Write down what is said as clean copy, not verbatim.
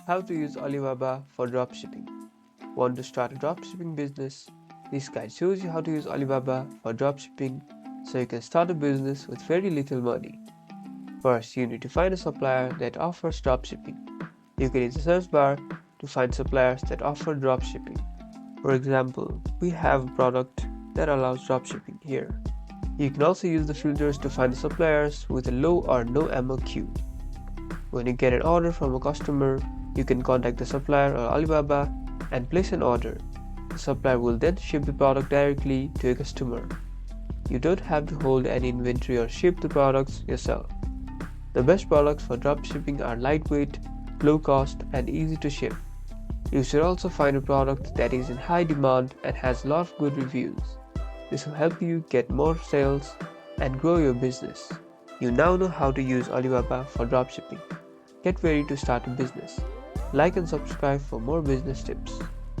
How to use Alibaba for dropshipping. Want to start a dropshipping business? This guide shows you how to use Alibaba for dropshipping so you can start a business with very little money. First, you need to find a supplier that offers dropshipping. You can use the search bar to find suppliers that offer dropshipping. For example, we have a product that allows dropshipping here. You can also use the filters to find the suppliers with a low or no MOQ. When you get an order from a customer, you can contact the supplier or Alibaba and place an order. The supplier will then ship the product directly to a customer. You don't have to hold any inventory or ship the products yourself. The best products for dropshipping are lightweight, low cost, and easy to ship. You should also find a product that is in high demand and has a lot of good reviews. This will help you get more sales and grow your business. You now know how to use Alibaba for dropshipping. Get ready to start a business. Like and subscribe for more business tips.